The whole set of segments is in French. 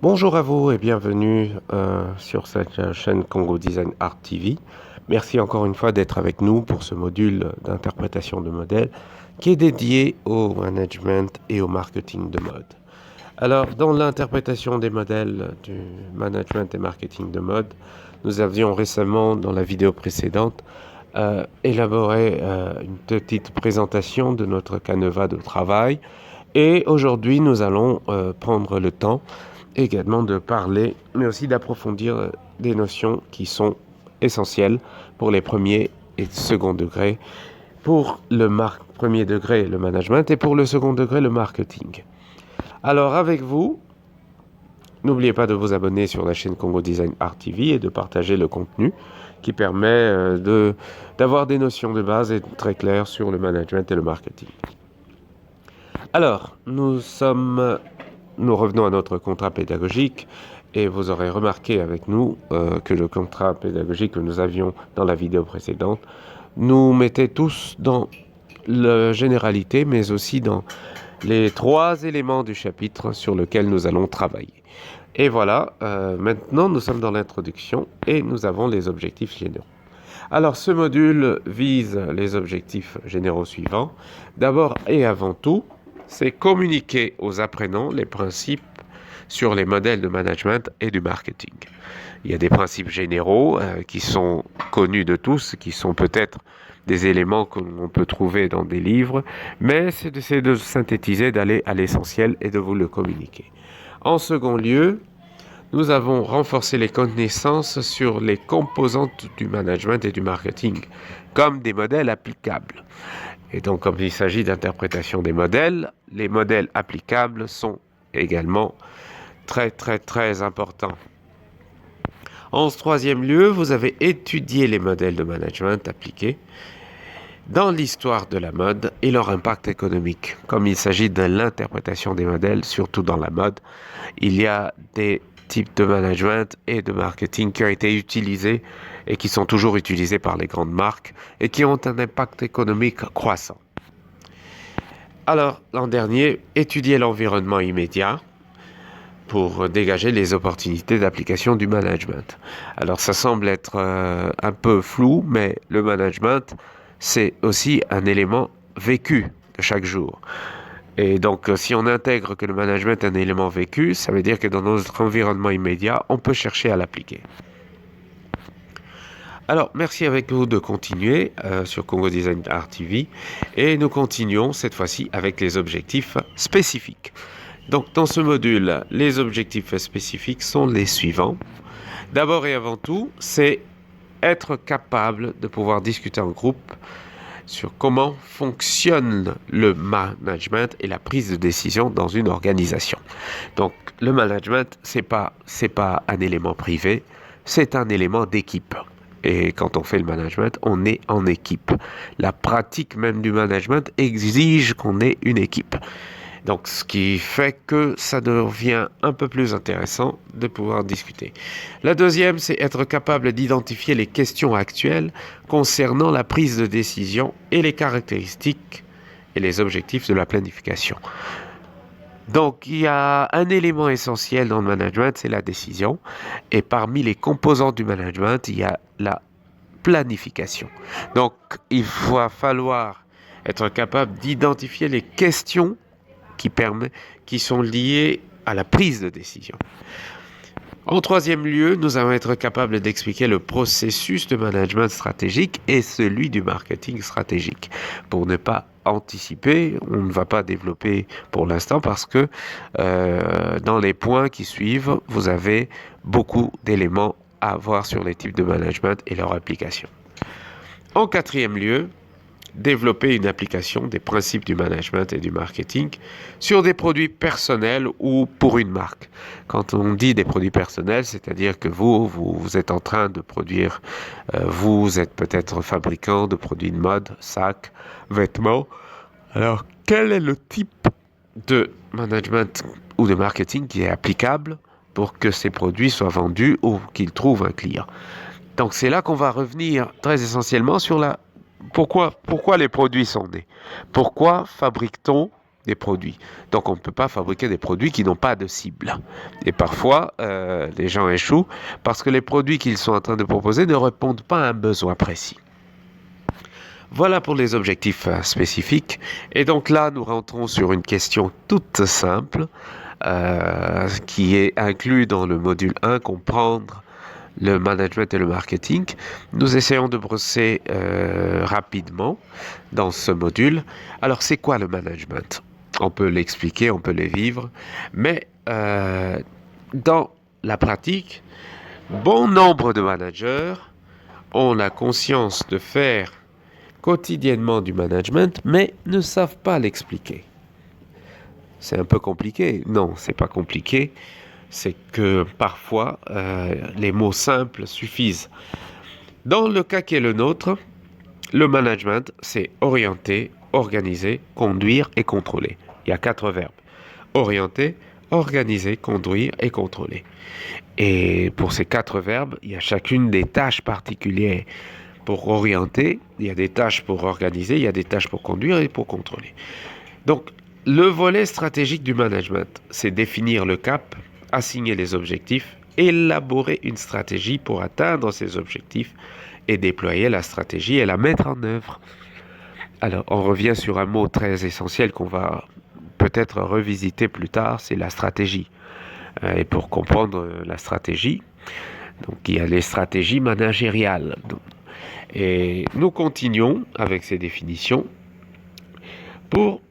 Bonjour à vous et bienvenue sur cette chaîne Congo Design Art TV. Merci encore une fois d'être avec nous pour ce module d'interprétation de modèles qui est dédié au management et au marketing de mode. Alors, dans l'interprétation des modèles du management et marketing de mode, nous avions récemment, dans la vidéo précédente, élaboré une petite présentation de notre canevas de travail. Et aujourd'hui, nous allons prendre le temps également de parler, mais aussi d'approfondir des notions qui sont essentielles pour les premiers et second degrés, pour le premier degré le management et pour le second degré le marketing. Alors avec vous, n'oubliez pas de vous abonner sur la chaîne Congo Design Art TV et de partager le contenu qui permet d'avoir des notions de base et très claires sur le management et le marketing. Alors, nous revenons à notre contrat pédagogique et vous aurez remarqué avec nous que le contrat pédagogique que nous avions dans la vidéo précédente nous mettait tous dans la généralité, mais aussi dans les 3 éléments du chapitre sur lequel nous allons travailler. Et voilà, maintenant nous sommes dans l'introduction et nous avons les objectifs généraux. Alors ce module vise les objectifs généraux suivants. D'abord et avant tout, c'est communiquer aux apprenants les principes sur les modèles de management et du marketing. Il y a des principes généraux qui sont connus de tous, qui sont peut-être des éléments que l'on peut trouver dans des livres, mais c'est d'essayer de synthétiser, d'aller à l'essentiel et de vous le communiquer. En second lieu, nous avons renforcé les connaissances sur les composantes du management et du marketing, comme des modèles applicables. Et donc, comme il s'agit d'interprétation des modèles, les modèles applicables sont également très importants. En troisième lieu, vous avez étudié les modèles de management appliqués dans l'histoire de la mode et leur impact économique. Comme il s'agit de l'interprétation des modèles, surtout dans la mode, il y a des types de management et de marketing qui ont été utilisés et qui sont toujours utilisés par les grandes marques et qui ont un impact économique croissant. Alors, l'an dernier, étudier l'environnement immédiat pour dégager les opportunités d'application du management. Alors, ça semble être un peu flou, mais le management, c'est aussi un élément vécu de chaque jour. Et donc, si on intègre que le management est un élément vécu, ça veut dire que dans notre environnement immédiat, on peut chercher à l'appliquer. Alors, merci avec vous de continuer sur Congo Design Art TV. Et nous continuons cette fois-ci avec les objectifs spécifiques. Donc, dans ce module, les objectifs spécifiques sont les suivants. D'abord et avant tout, c'est être capable de pouvoir discuter en groupe sur comment fonctionne le management et la prise de décision dans une organisation. Donc, le management, c'est pas un élément privé, c'est un élément d'équipe. Et quand on fait le management, on est en équipe. La pratique même du management exige qu'on ait une équipe. Donc, ce qui fait que ça devient un peu plus intéressant de pouvoir discuter. La deuxième, c'est être capable d'identifier les questions actuelles concernant la prise de décision et les caractéristiques et les objectifs de la planification. Donc, il y a un élément essentiel dans le management, c'est la décision. Et parmi les composants du management, il y a la planification. Donc, il va falloir être capable d'identifier les questions qui sont liées à la prise de décision. En troisième lieu, nous allons être capables d'expliquer le processus de management stratégique et celui du marketing stratégique. Pour ne pas anticiper, on ne va pas développer pour l'instant parce que dans les points qui suivent, vous avez beaucoup d'éléments à voir sur les types de management et leur application. En quatrième lieu, développer une application des principes du management et du marketing sur des produits personnels ou pour une marque. Quand on dit des produits personnels, c'est-à-dire que vous êtes en train de produire, vous êtes peut-être fabricant de produits de mode, sacs, vêtements. Alors, quel est le type de management ou de marketing qui est applicable pour que ces produits soient vendus ou qu'ils trouvent un client? Donc, c'est là qu'on va revenir très essentiellement sur pourquoi les produits sont nés. Pourquoi fabrique-t-on des produits. Donc on ne peut pas fabriquer des produits qui n'ont pas de cible. Et parfois, les gens échouent parce que les produits qu'ils sont en train de proposer ne répondent pas à un besoin précis. Voilà pour les objectifs spécifiques. Et donc là, nous rentrons sur une question toute simple qui est inclue dans le module 1, comprendre le management et le marketing. Nous essayons de brosser rapidement dans ce module. Alors, c'est quoi le management? On peut l'expliquer, on peut le vivre, mais dans la pratique, bon nombre de managers ont la conscience de faire quotidiennement du management, mais ne savent pas l'expliquer. C'est un peu compliqué? Non, c'est pas compliqué. C'est que parfois, les mots simples suffisent. Dans le cas qui est le nôtre, le management, c'est orienter, organiser, conduire et contrôler. Il y a 4 verbes. Orienter, organiser, conduire et contrôler. Et pour ces 4 verbes, il y a chacune des tâches particulières. Pour orienter, il y a des tâches pour organiser, il y a des tâches pour conduire et pour contrôler. Donc, le volet stratégique du management, c'est définir le cap, assigner les objectifs, élaborer une stratégie pour atteindre ces objectifs et déployer la stratégie et la mettre en œuvre. Alors, on revient sur un mot très essentiel qu'on va peut-être revisiter plus tard, c'est la stratégie. Et pour comprendre la stratégie, donc il y a les stratégies managériales. Et nous continuons avec ces définitions pour...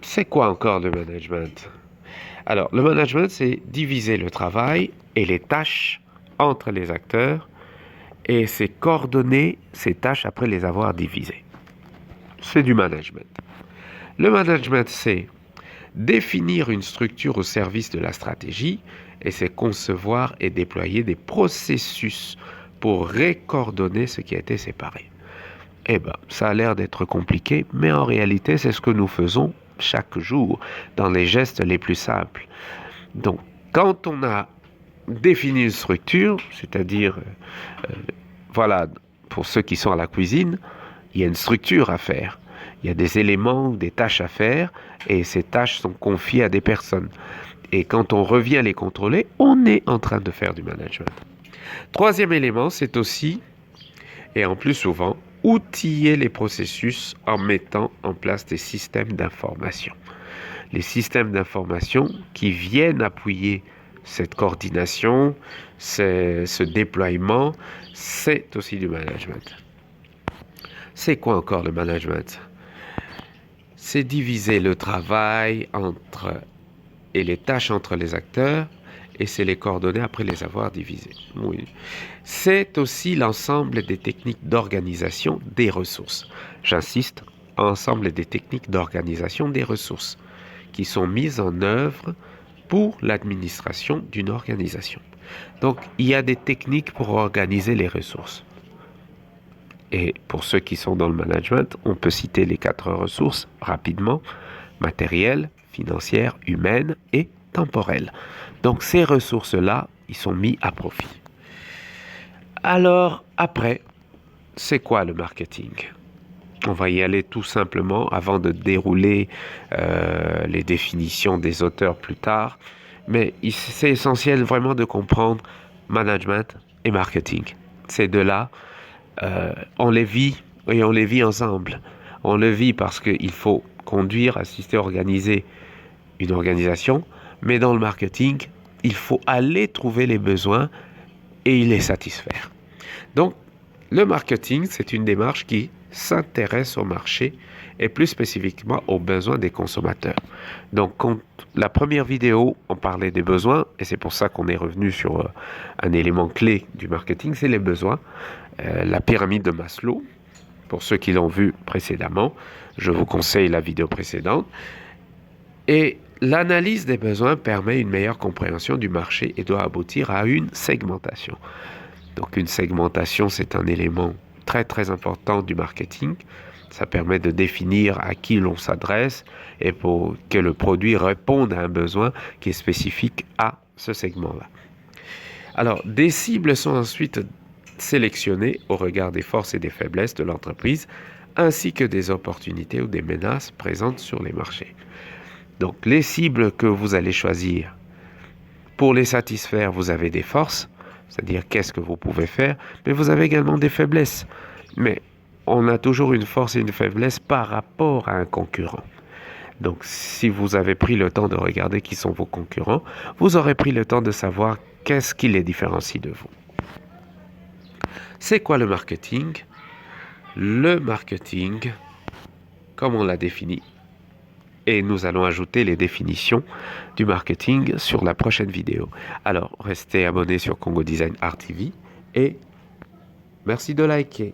C'est quoi encore le management? Alors, le management, c'est diviser le travail et les tâches entre les acteurs et c'est coordonner ces tâches après les avoir divisées. C'est du management. Le management, c'est définir une structure au service de la stratégie et c'est concevoir et déployer des processus pour récoordonner ce qui a été séparé. Eh bien, ça a l'air d'être compliqué, mais en réalité, c'est ce que nous faisons chaque jour dans les gestes les plus simples. Donc, quand on a défini une structure, c'est-à-dire, voilà, pour ceux qui sont à la cuisine, il y a une structure à faire. Il y a des éléments, des tâches à faire, et ces tâches sont confiées à des personnes. Et quand on revient les contrôler, on est en train de faire du management. Troisième élément, c'est aussi, et en plus souvent, outiller les processus en mettant en place des systèmes d'information. Les systèmes d'information qui viennent appuyer cette coordination, ce déploiement, c'est aussi du management. C'est quoi encore le management? C'est diviser le travail et les tâches entre les acteurs et c'est les coordonner après les avoir divisés. Oui. C'est aussi l'ensemble des techniques d'organisation des ressources. J'insiste, ensemble des techniques d'organisation des ressources qui sont mises en œuvre pour l'administration d'une organisation. Donc, il y a des techniques pour organiser les ressources. Et pour ceux qui sont dans le management, on peut citer les 4 ressources rapidement: matérielles, financières, humaines et temporelles. Donc ces ressources-là, ils sont mis à profit. Alors après, c'est quoi le marketing? On va y aller tout simplement avant de dérouler les définitions des auteurs plus tard. Mais c'est essentiel vraiment de comprendre management et marketing. Ces deux-là, on les vit et on les vit ensemble. On le vit parce qu'il faut conduire, assister, organiser une organisation, mais dans le marketing, il faut aller trouver les besoins et les satisfaire. Donc, le marketing, c'est une démarche qui s'intéresse au marché et plus spécifiquement aux besoins des consommateurs. Donc, la première vidéo, on parlait des besoins et c'est pour ça qu'on est revenu sur un élément clé du marketing, c'est les besoins. La pyramide de Maslow, pour ceux qui l'ont vu précédemment, je vous conseille la vidéo précédente. Et l'analyse des besoins permet une meilleure compréhension du marché et doit aboutir à une segmentation. Donc une segmentation, c'est un élément très très important du marketing. Ça permet de définir à qui l'on s'adresse et pour que le produit réponde à un besoin qui est spécifique à ce segment-là. Alors, des cibles sont ensuite sélectionnées au regard des forces et des faiblesses de l'entreprise, ainsi que des opportunités ou des menaces présentes sur les marchés. Donc les cibles que vous allez choisir, pour les satisfaire, vous avez des forces, c'est-à-dire qu'est-ce que vous pouvez faire, mais vous avez également des faiblesses. Mais on a toujours une force et une faiblesse par rapport à un concurrent. Donc si vous avez pris le temps de regarder qui sont vos concurrents, vous aurez pris le temps de savoir qu'est-ce qui les différencie de vous. C'est quoi le marketing? Le marketing, comme on l'a défini, et nous allons ajouter les définitions du marketing sur la prochaine vidéo. Alors, restez abonnés sur Congo Design Art TV et merci de liker.